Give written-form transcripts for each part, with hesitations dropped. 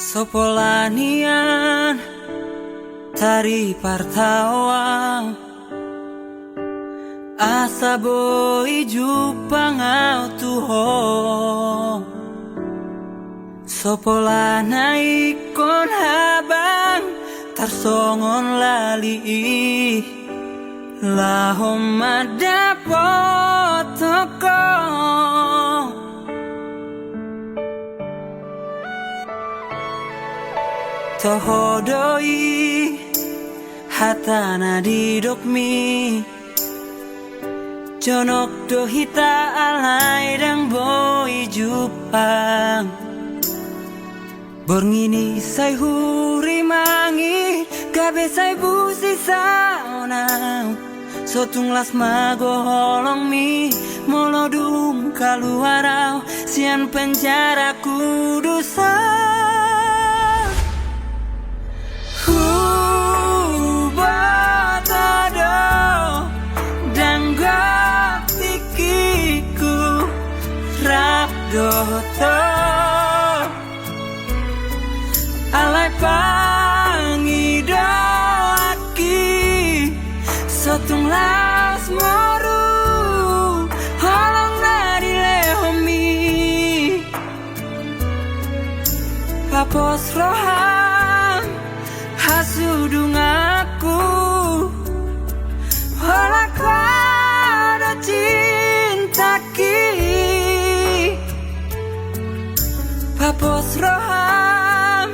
Sopolanian tari partawa asa boi jupangau tuho Sopolana ikon habang tarsongon lali lahom madapot toko Tohodoi hatana didokmi Jonok dohita alai dang boi jupang Borngini say huri mangi gabe say busi saonau Sotung las mago holong mi molodum kaluarau sian penjara kudusan Doto alai pangidoaki sotung las moru holong nadi lehomi papos roham hasudung aku holak pada cintaki Papos roham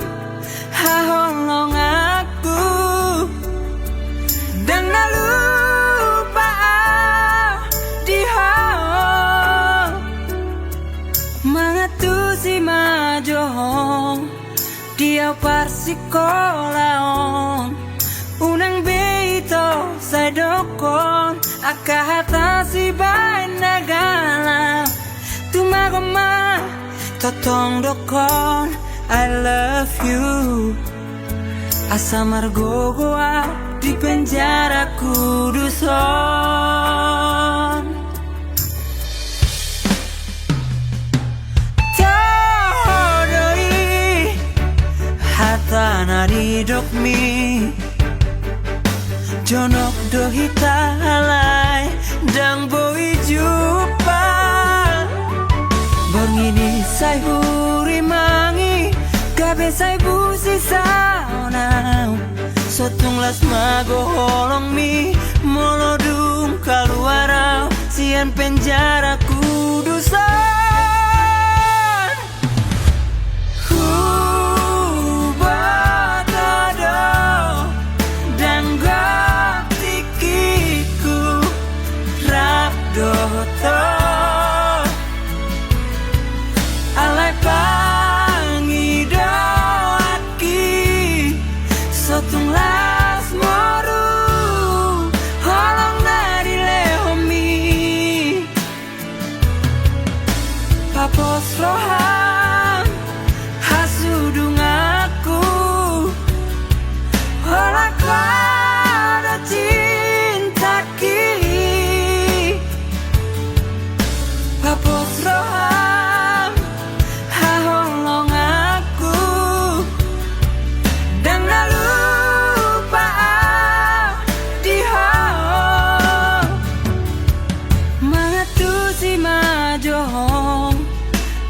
haholong aku dan nalupa diho mangatusi majohong dia parsikolaon unang beito sa dokon akahatasi bain nagala tumagoma Totong dokon, I love you Asa margogoa di penjara kuduson Tohodoi hatana didokmi Jonok dohita halai dang boi jupal Borngini say huri mangi gabe say busi saonau Sotung las mago holong mi molodum kaluarau sian penjara kudusan Batado dan gatikiku rap doto alai pangidoaki sotung las moru holong nadi lehomi papos roham hasudung aku holak pada cintaki papos roham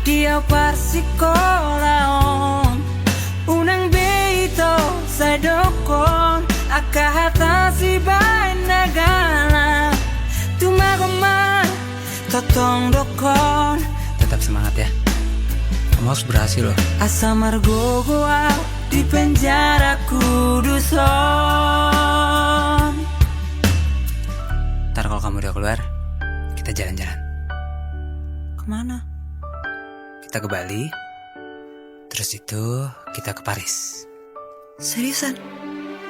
Dia parsikolaon unang beito sa dokon akahatasi bain nagala tumagoma totong dokon tetap semangat ya kamu harus berhasil loh asa margogoa di penjara kuduson ntar kalau kamu udah keluar kita jalan-jalan kemana? Kita ke Bali, terus itu kita ke Paris. Seriusan?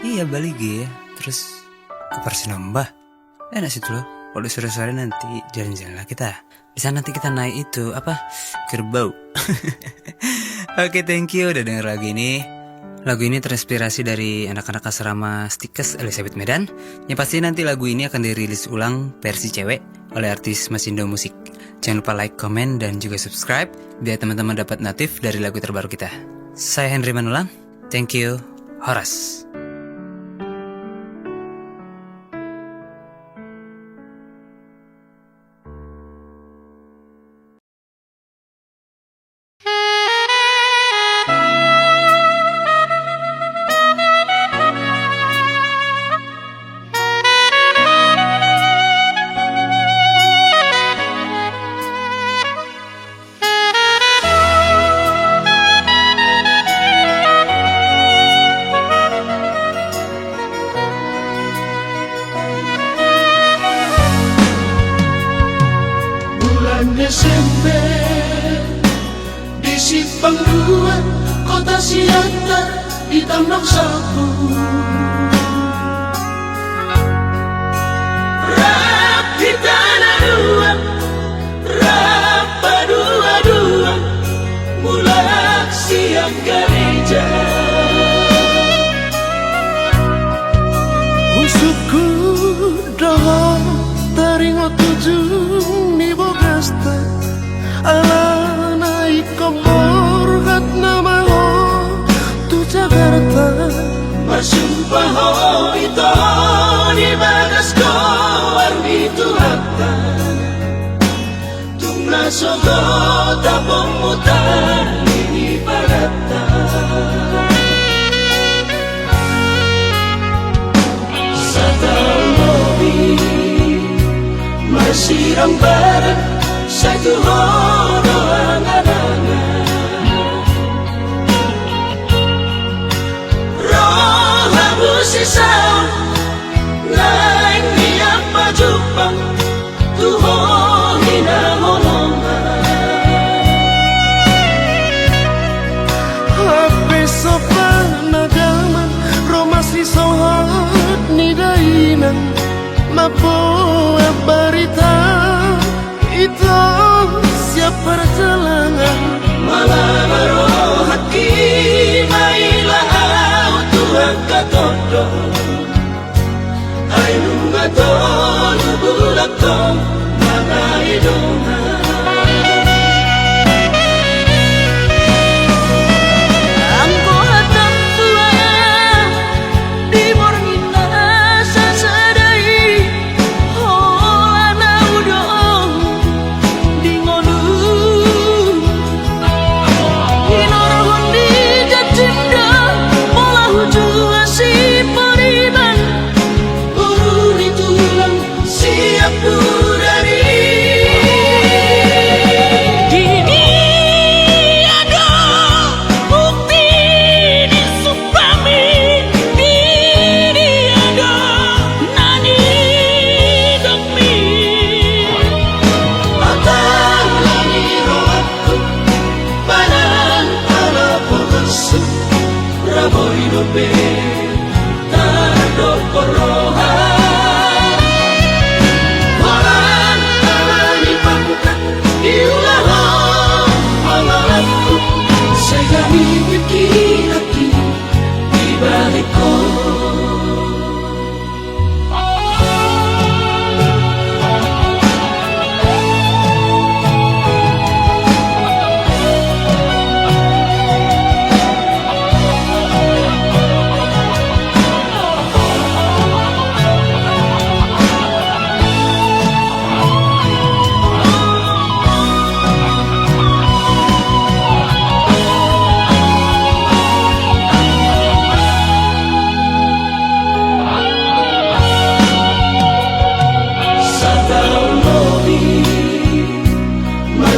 Iya Bali G, terus ke Persinambah. Enak situ loh. Kalau sore-sore nanti jalan-jalan lah kita. Di sana nanti kita naik itu apa? Kerbau. Oke, thank you udah denger lagu ini. Lagu ini terinspirasi dari anak-anak asrama Stikes Elizabeth Medan. Yang pasti nanti lagu ini akan dirilis ulang versi cewek oleh artis Masindo Musik. Jangan lupa like, komen, dan juga subscribe biar teman-teman dapat notif dari lagu terbaru kita. Saya Henry Manulang. Thank you, Horace. Desember di Simpang 2 Kota Siantar di Tambak Sapu. Rap di tanah dua, rap dua-dua, mulai siang gereja. Usukku dah teringat tujuh ni bogasta. Ala naik kompor hat nama ho tu Jakarta. Bersumpah ho itu di bagas ko armi tu hatta. Tungla sogo tapong mutar ini parata. Satau lobi masih barat. Satu horo angan-angan roh habu sisau lain niat pajupang tuho hina holongan hape sopan agama romasi sohat nidainan mapo barita itu siap perjalanan malah baru hati mailah Tuhan katodo ainu ngatolu bulakto mana idona angko hatang tua di mornina sasadai holana udong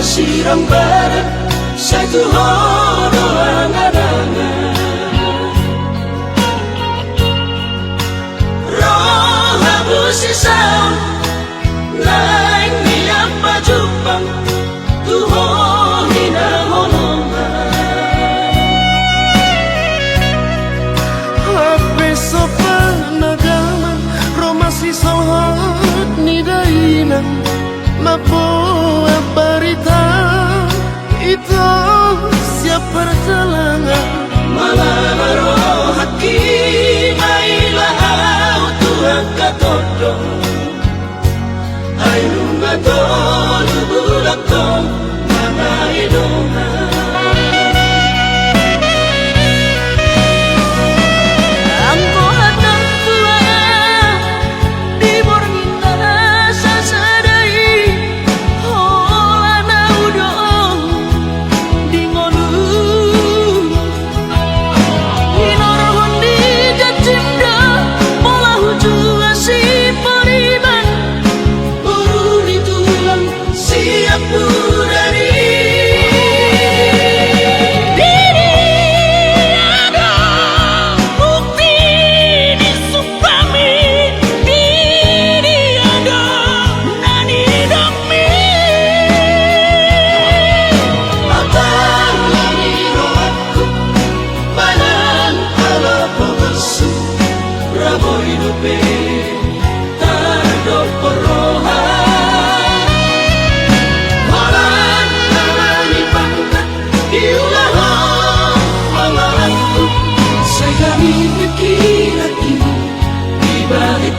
Siram barat satu horo angan-angan roh habu sisau lain niat pajupang tuho hina holongan hape sopan agama romasi sohat nidainan mapo barita itu siap perjalanan malah baru hati mailah Tuhan katodo ainu ngatolu bulakto mana idona be tado porohan Holan alani pangkat diulah malantu saya mikir lagi di balik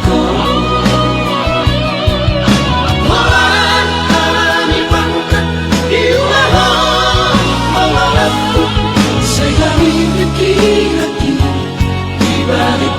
Holan alani pangkat diulah malantu saya mikir lagi di balik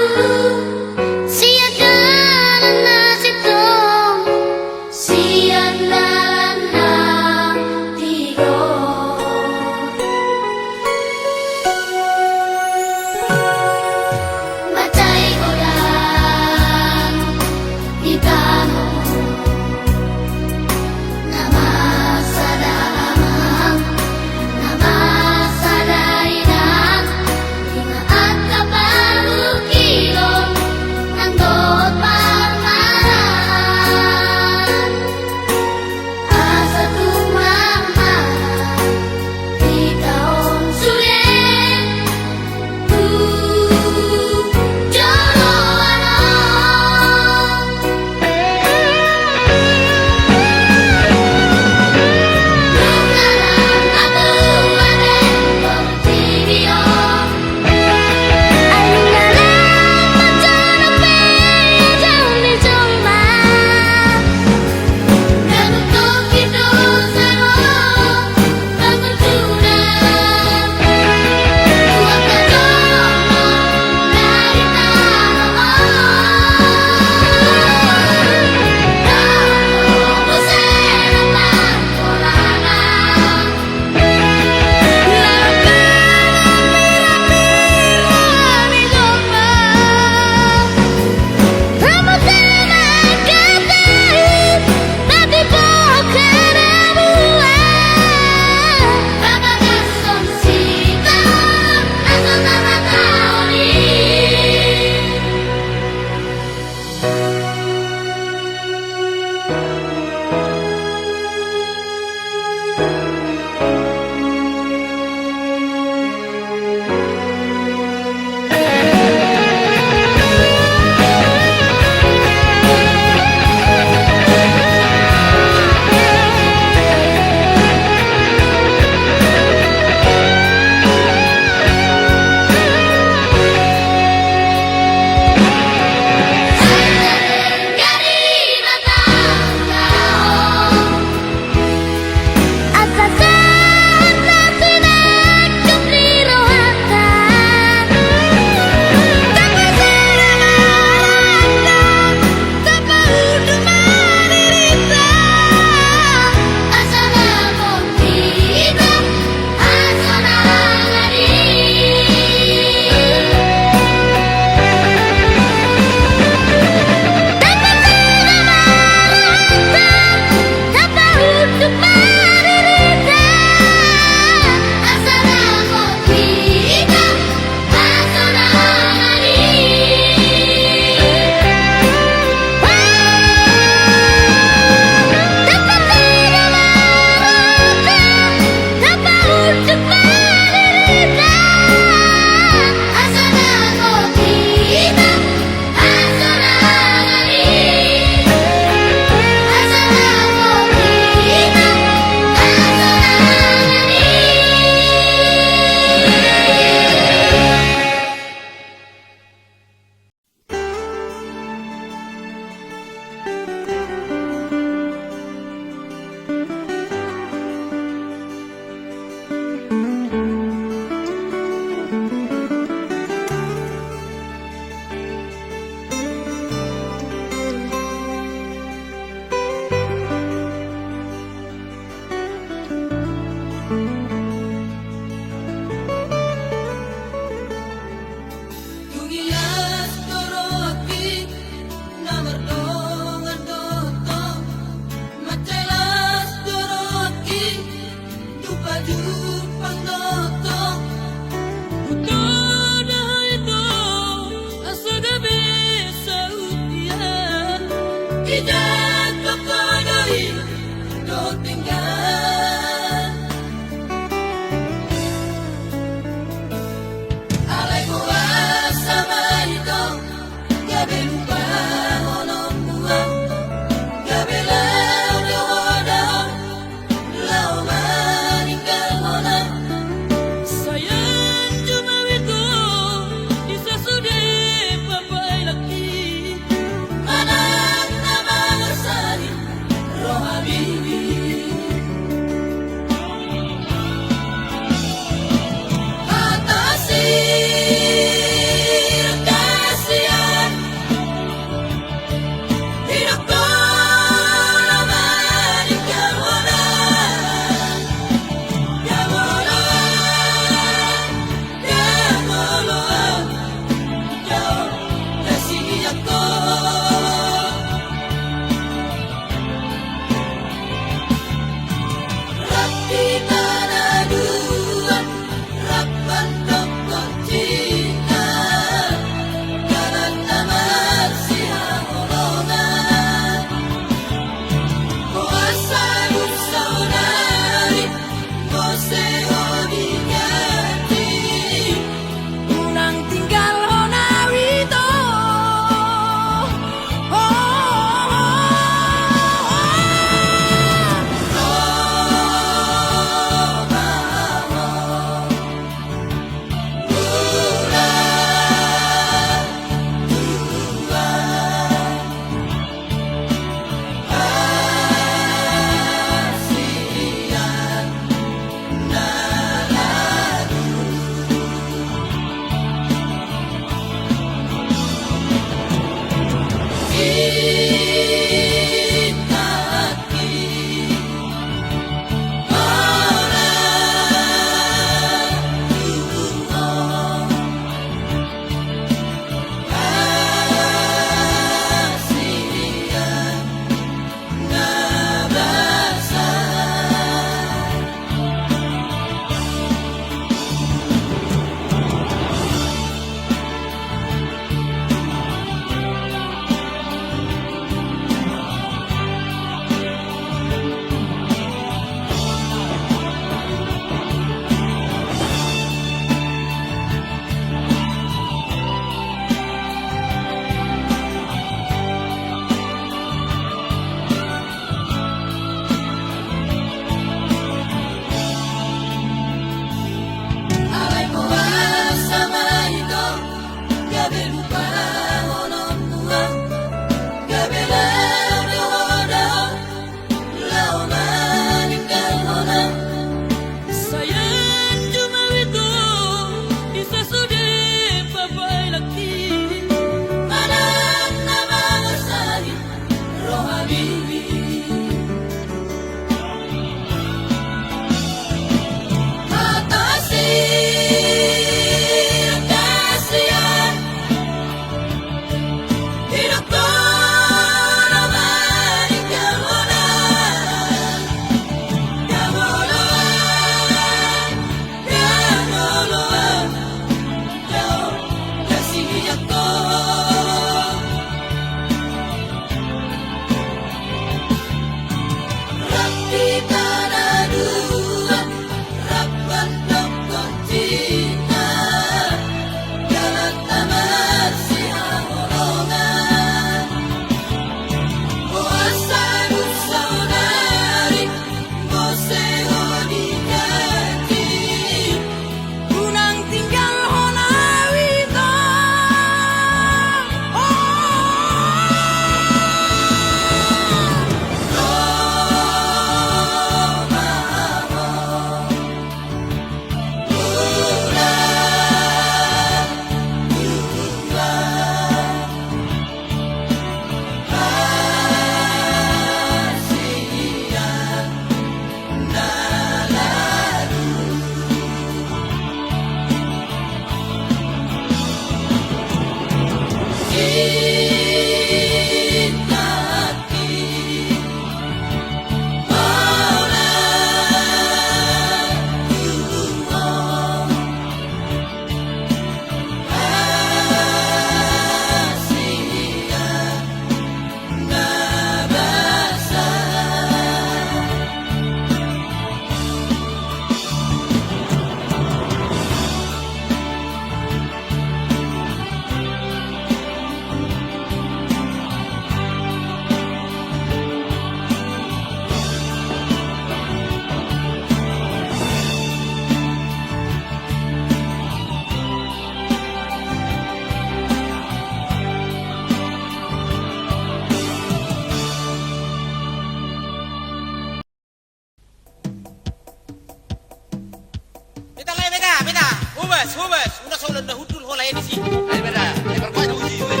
Hubas, una sola na hudul ho lain di sini. Ay, beda. Ekor kuat uji, weh.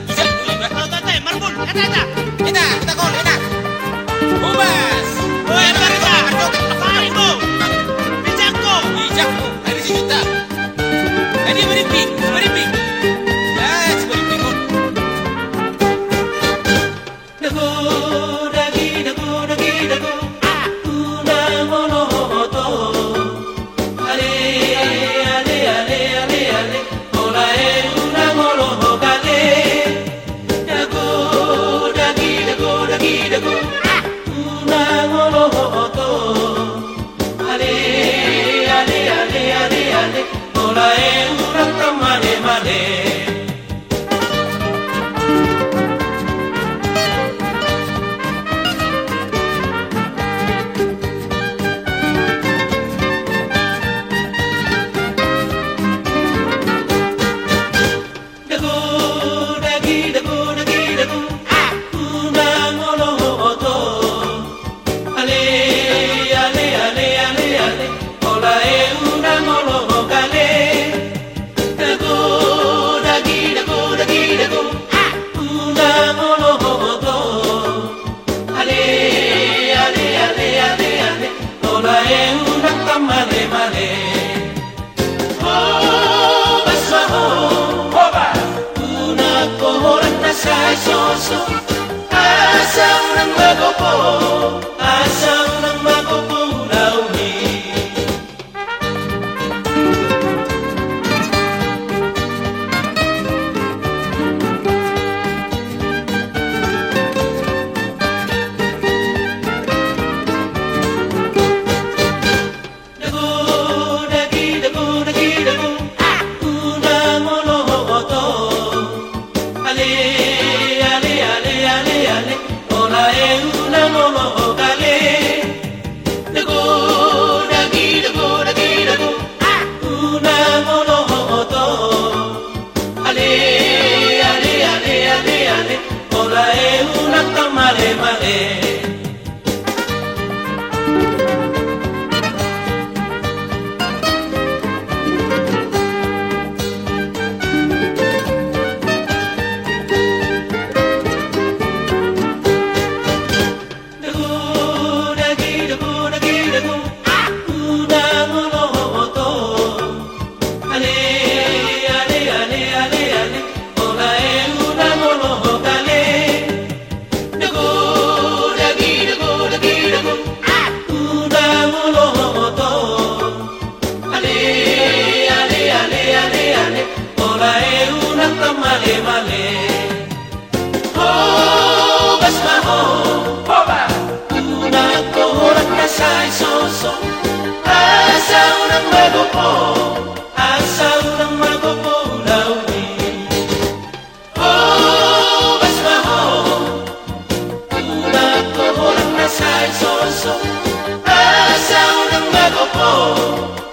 Bisa uji ba? Tatay, marbol, katata. Kita gol, kita. Hubas. Hoy, barka. Asahin mo. Bijak ko. Bijak mo. Ada si Juta. Ini beripik. Ah, si beripik mo. Dago, dagi, dago, una monoto. Ale, hola una monoto kale. Dago, dagi, una monoto. Ale, hola una tamale male.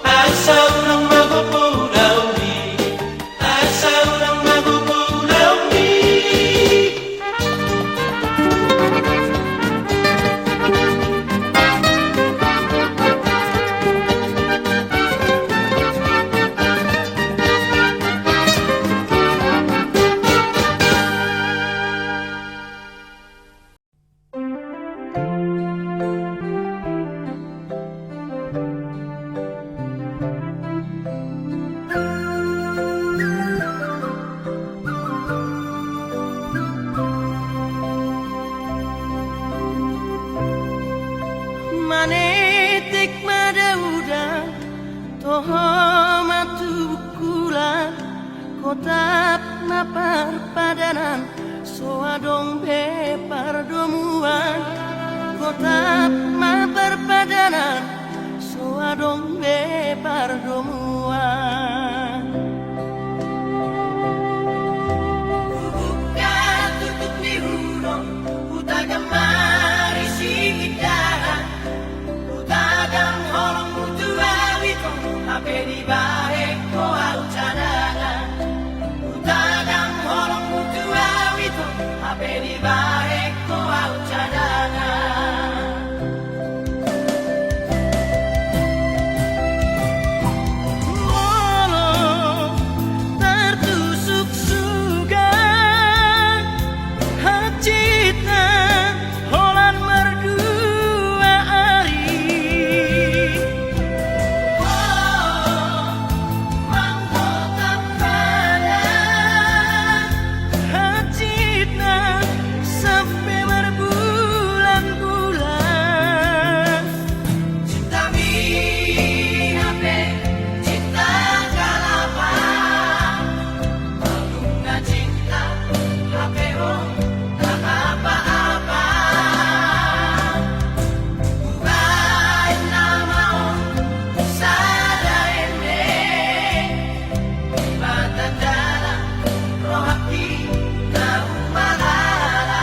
Asam nang magopo launi. Asal nang magopo launi. kotap na perpadanan soadong be pardomuan kotap ma perpadanan soadong be pardomuan buka tutup di hurung utagang mari sigidahan utagang holong mutua witong ape di bahe ko au cadangan utagang holong mutua witong ape di bahe ko au cadangan walau tertusuk sugan hacitna holan merdua ari mangkota pada hacitna sampai berbulan-bulan cinta minape cinta kalapa pengguna cinta hape oh tak apa-apa bukan nama oh sada ende mata dalam roh hati na umalala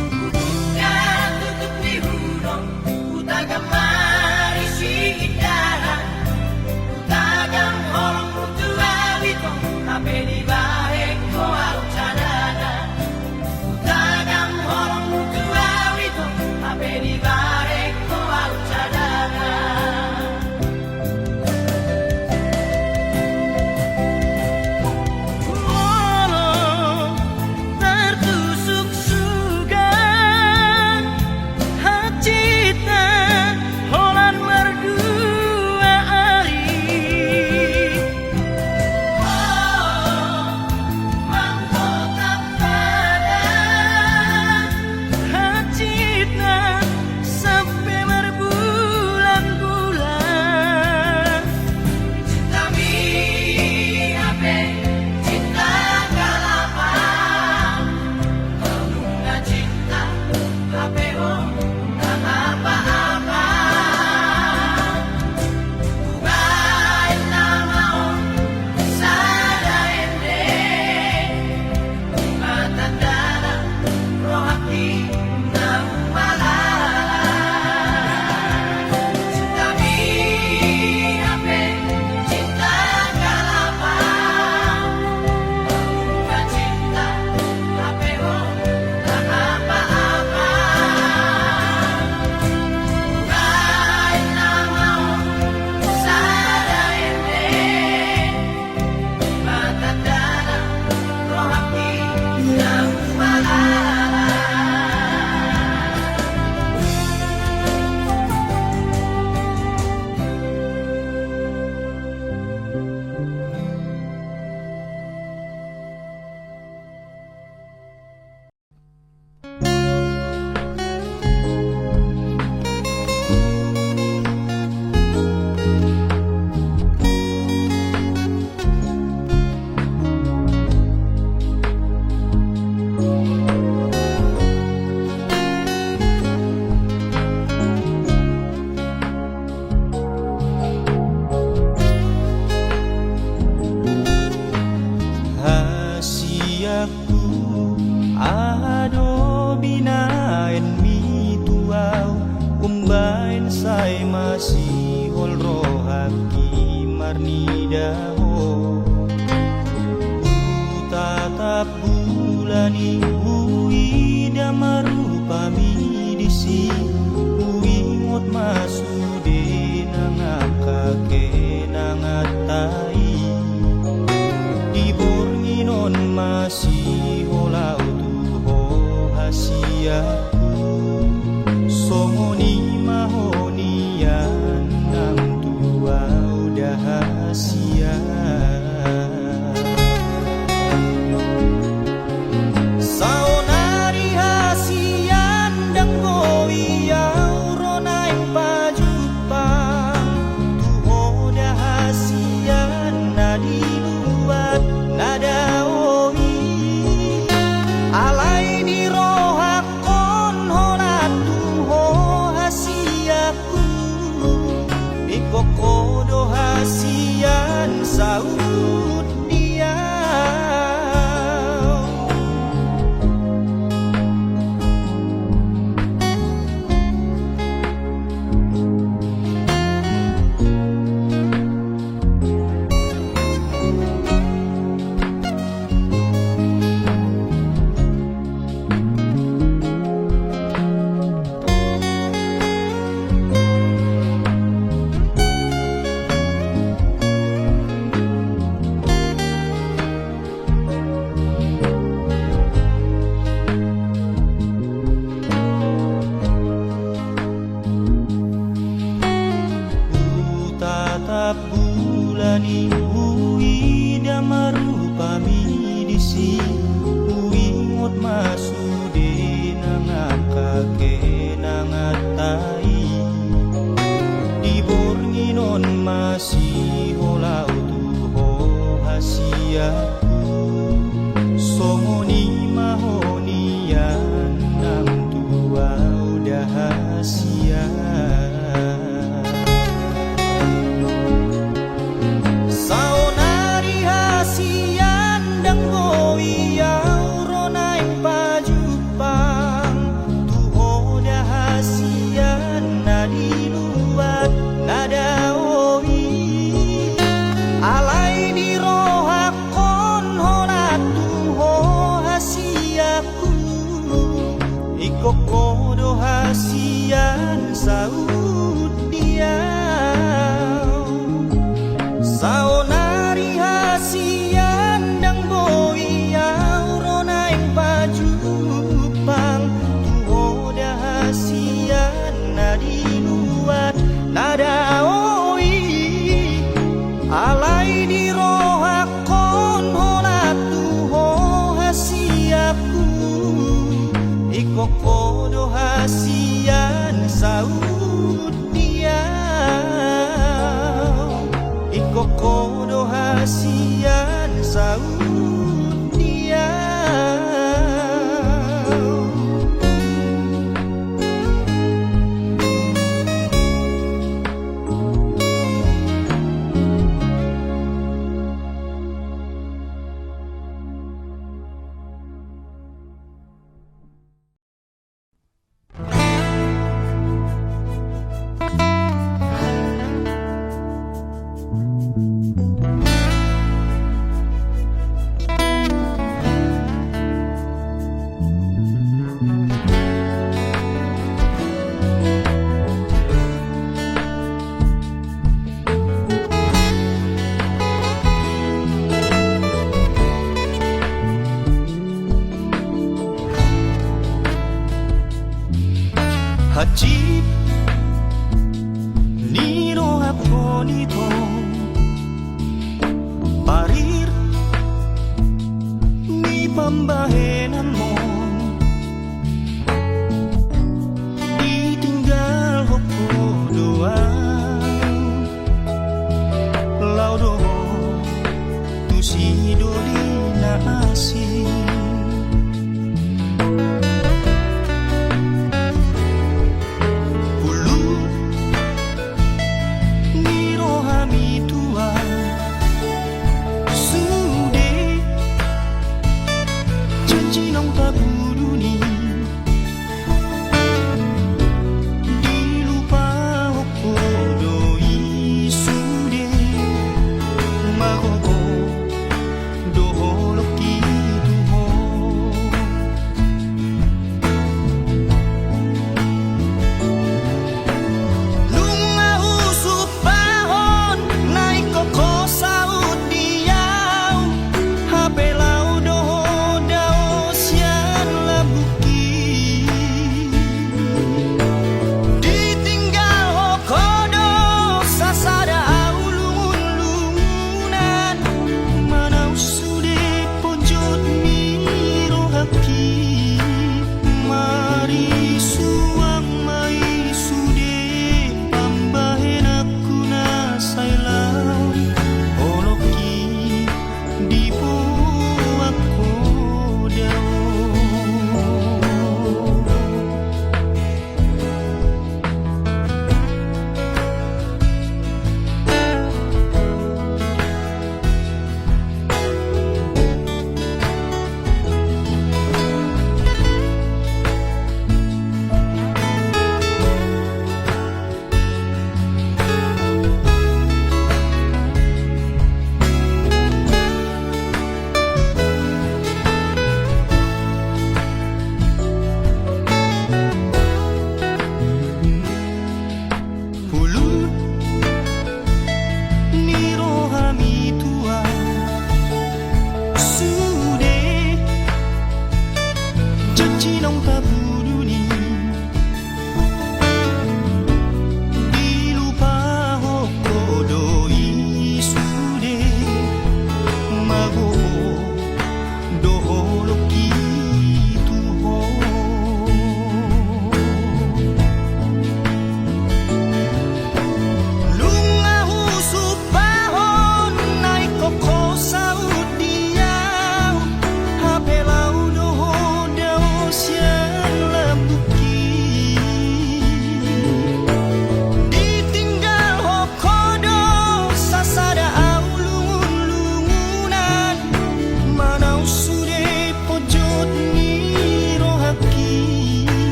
bukan tutup di hurung utagang mari sigidahan utagang holong mutua witong ape di bahe ko au cadangan utagang holong mutua witong ape di bahe ko au cadangan walau tertusuk sugan hacitna holan merdua ari mangkota pada hacitna sampai berbulan-bulan cinta minape cinta kalapa pengguna cinta hape oh tak apa-apa bukan nama oh sada ende mata dalam roh hati na umalala cinta minape cinta kalapa pengguna cinta hape oh tak apa-apa bukan nama oh sada ende mata dalam roh hati na umalala hasiaku ado binaen mi tuau umbain sai masih hol rohaki marni daho tatap bulani ui damaru pami disi ui ngot masudena rahasiaku Somoni mahonian nang tua udah hasia Saonari hasian dang goiau ronaing pajupang Tuho dah hasian nadi luat nada oi Alai di rohakon holat tuho hasiaku Ikokodo hasian saud dia Tatap bulani ui damarupa midisi ui ngot masude nangakake nangatai dibornginon masih holau tuho hasiaku somoni mahonian nang tua udah hasia Saonari hasian dang goiau ronaing pajupang Tuho dah hasian nadi luat nada oi Alai di rohakon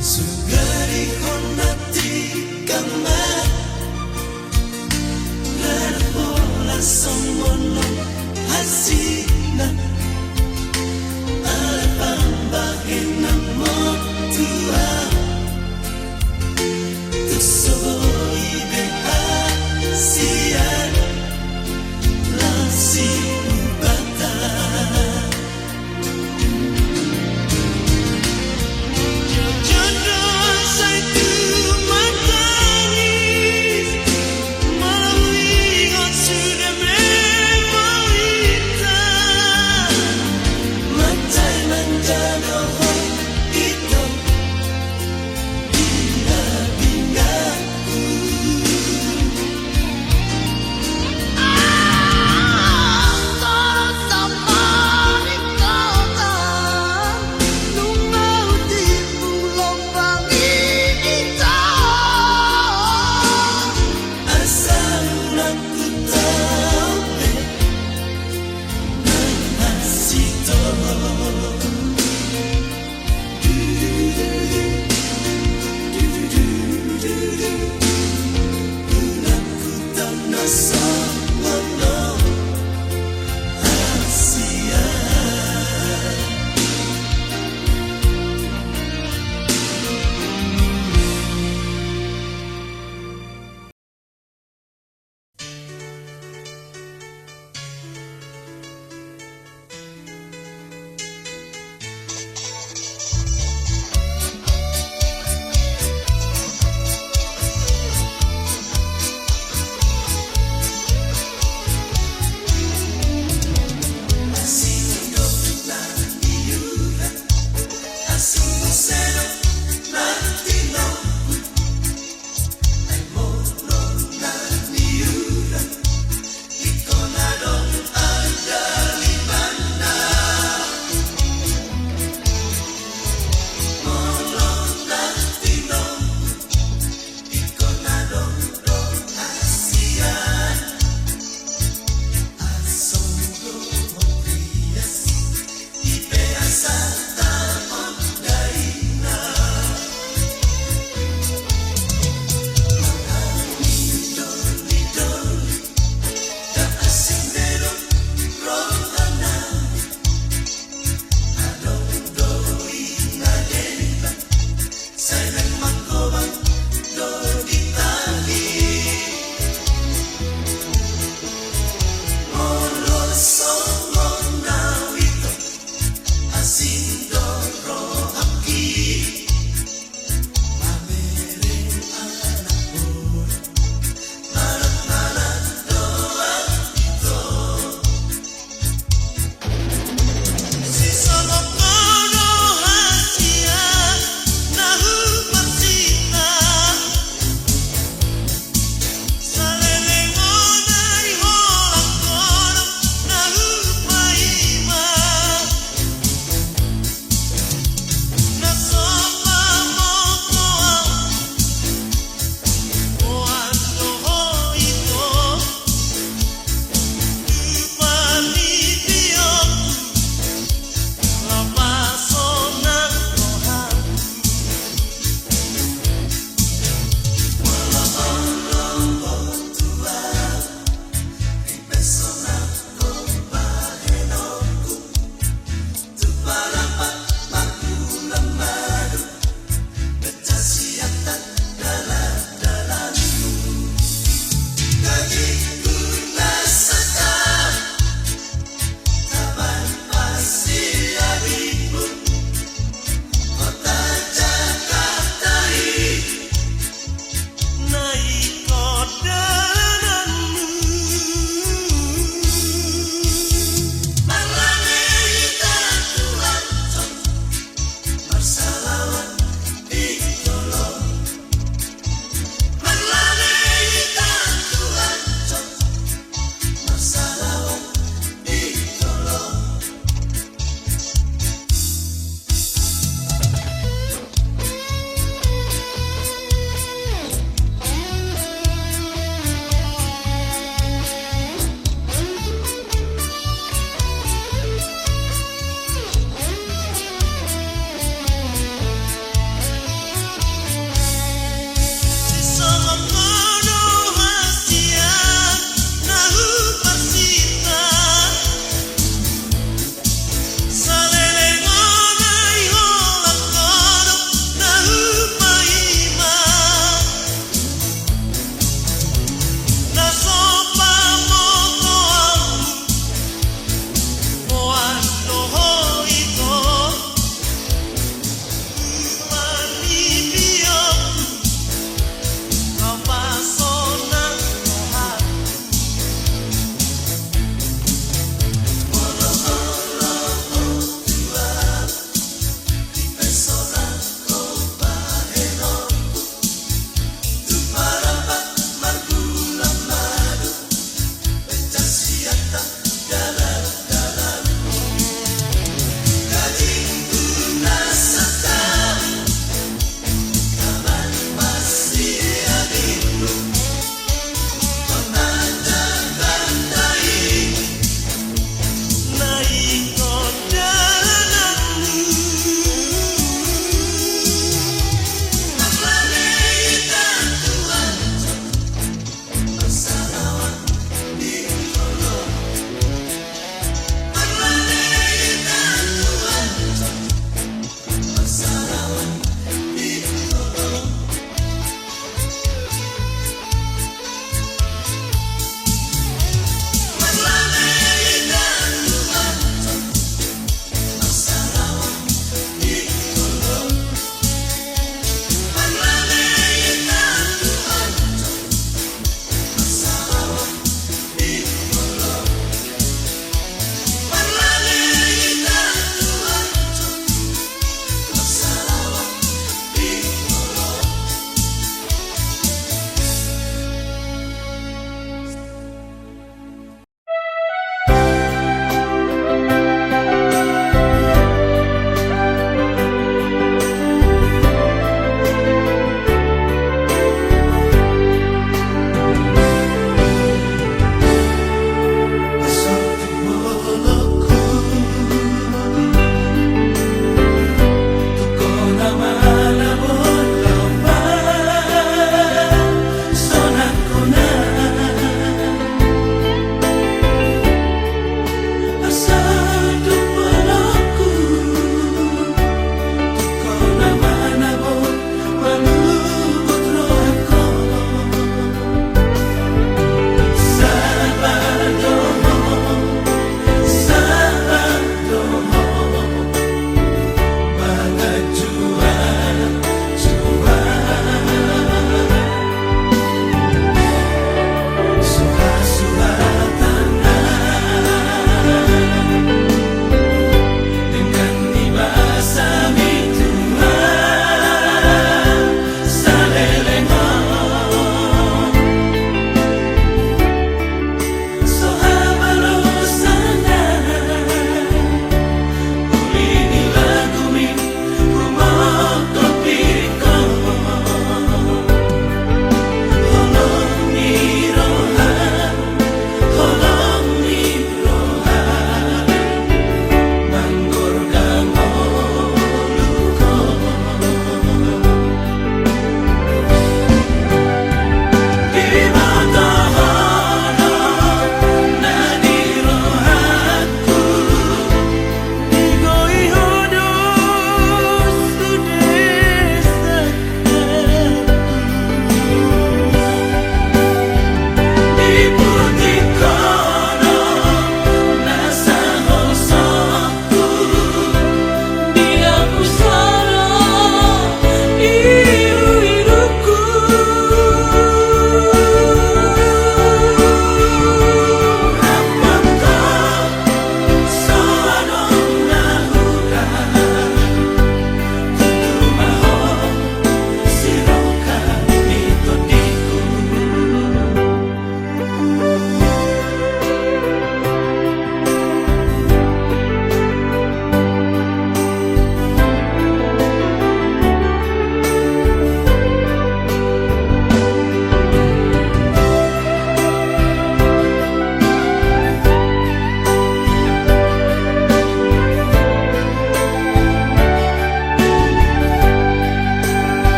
Sugari hormati kamar Larapola somono hasina Alapambahina motua Tu soy de hasian Lasi ubata Jodoh saya tu matangis Malam ingat sudah memoita Mantai manjano itu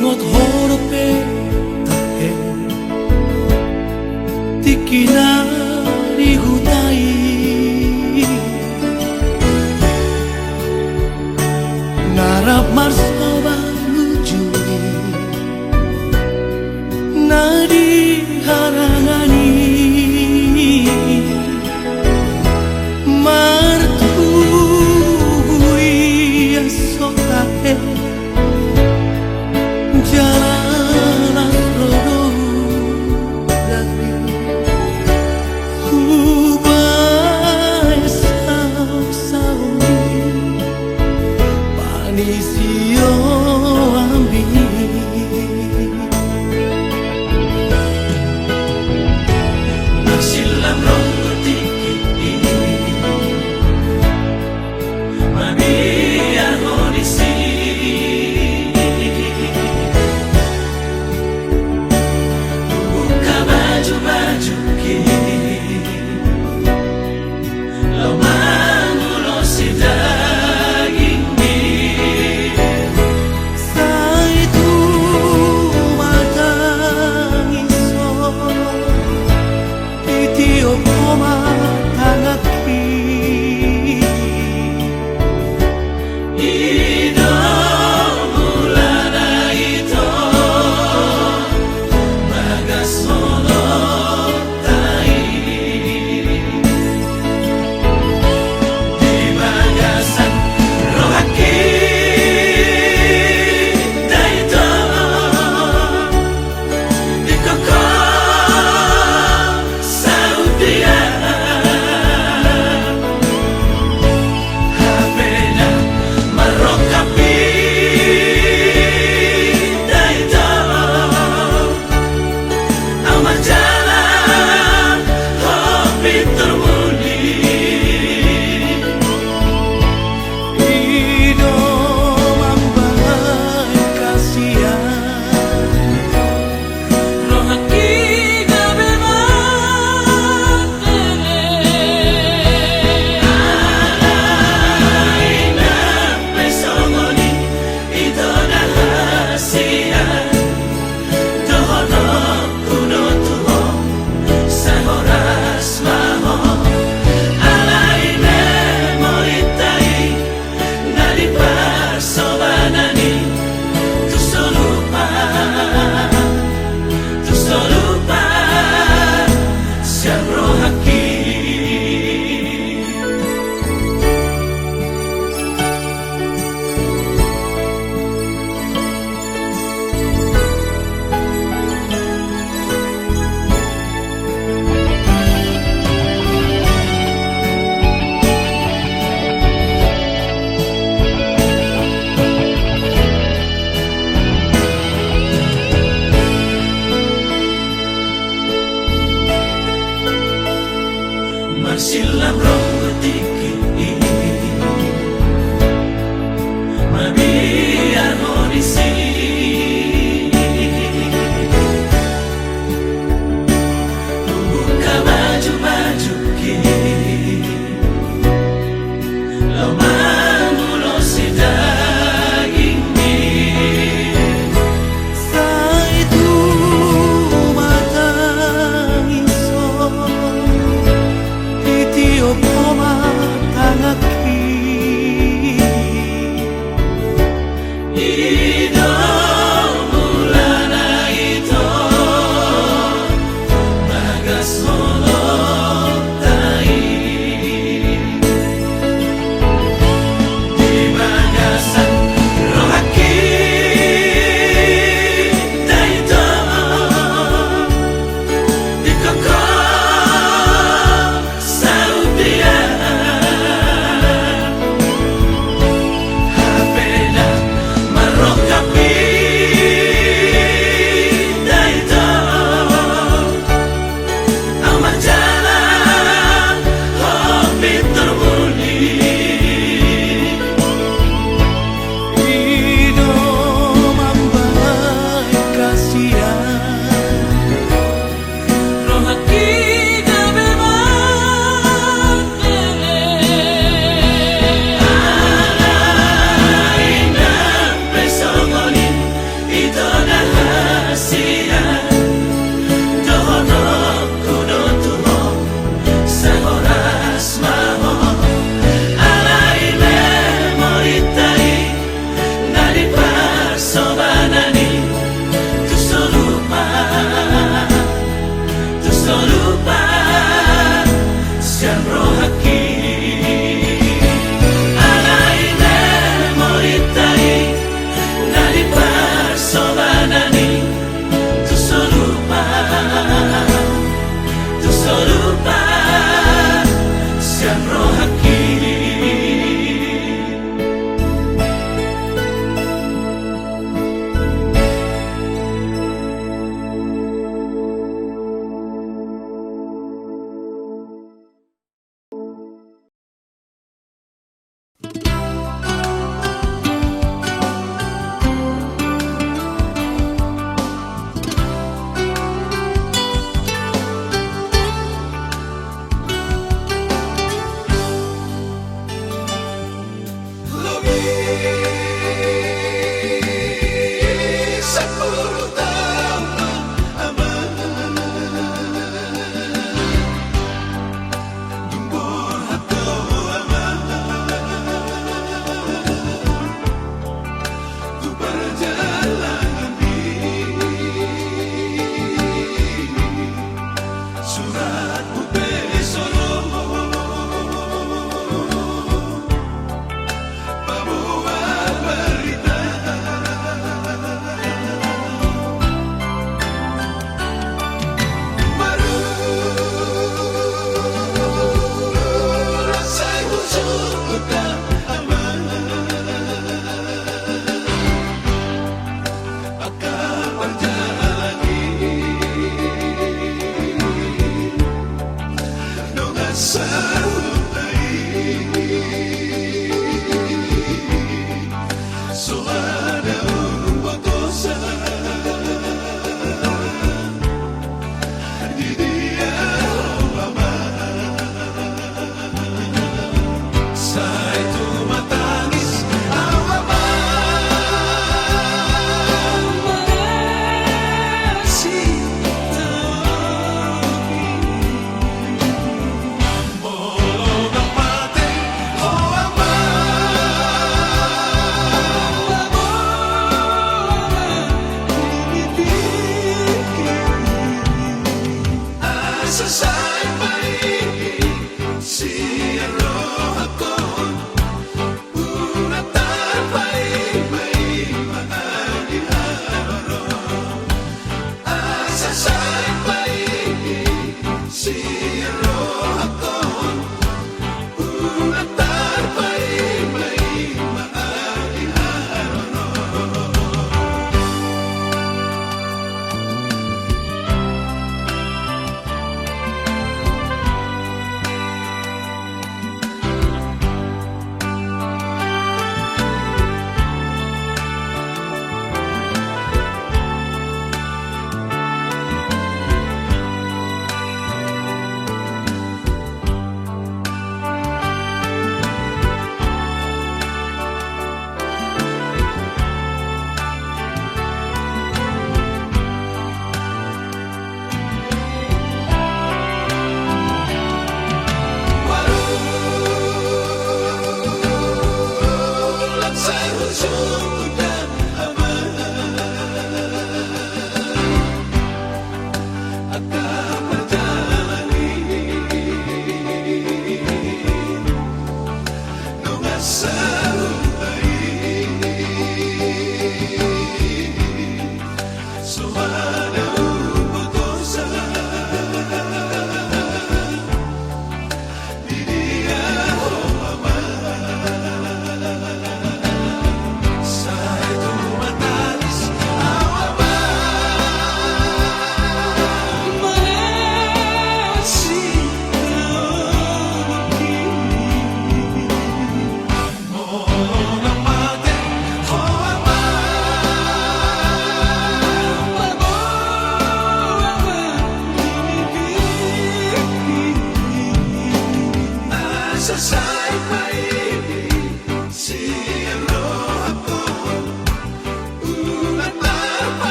ingot horope tahe Tikinari hutai Ngarap marsoba ngujuni Nadi harangani Martui asotahe Jalan rodo dari Kubai sauni Panisio ambi Silam ronggo tiki Mabia honisi Buka baju-baju ki Lo mangulo si daging ni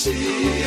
See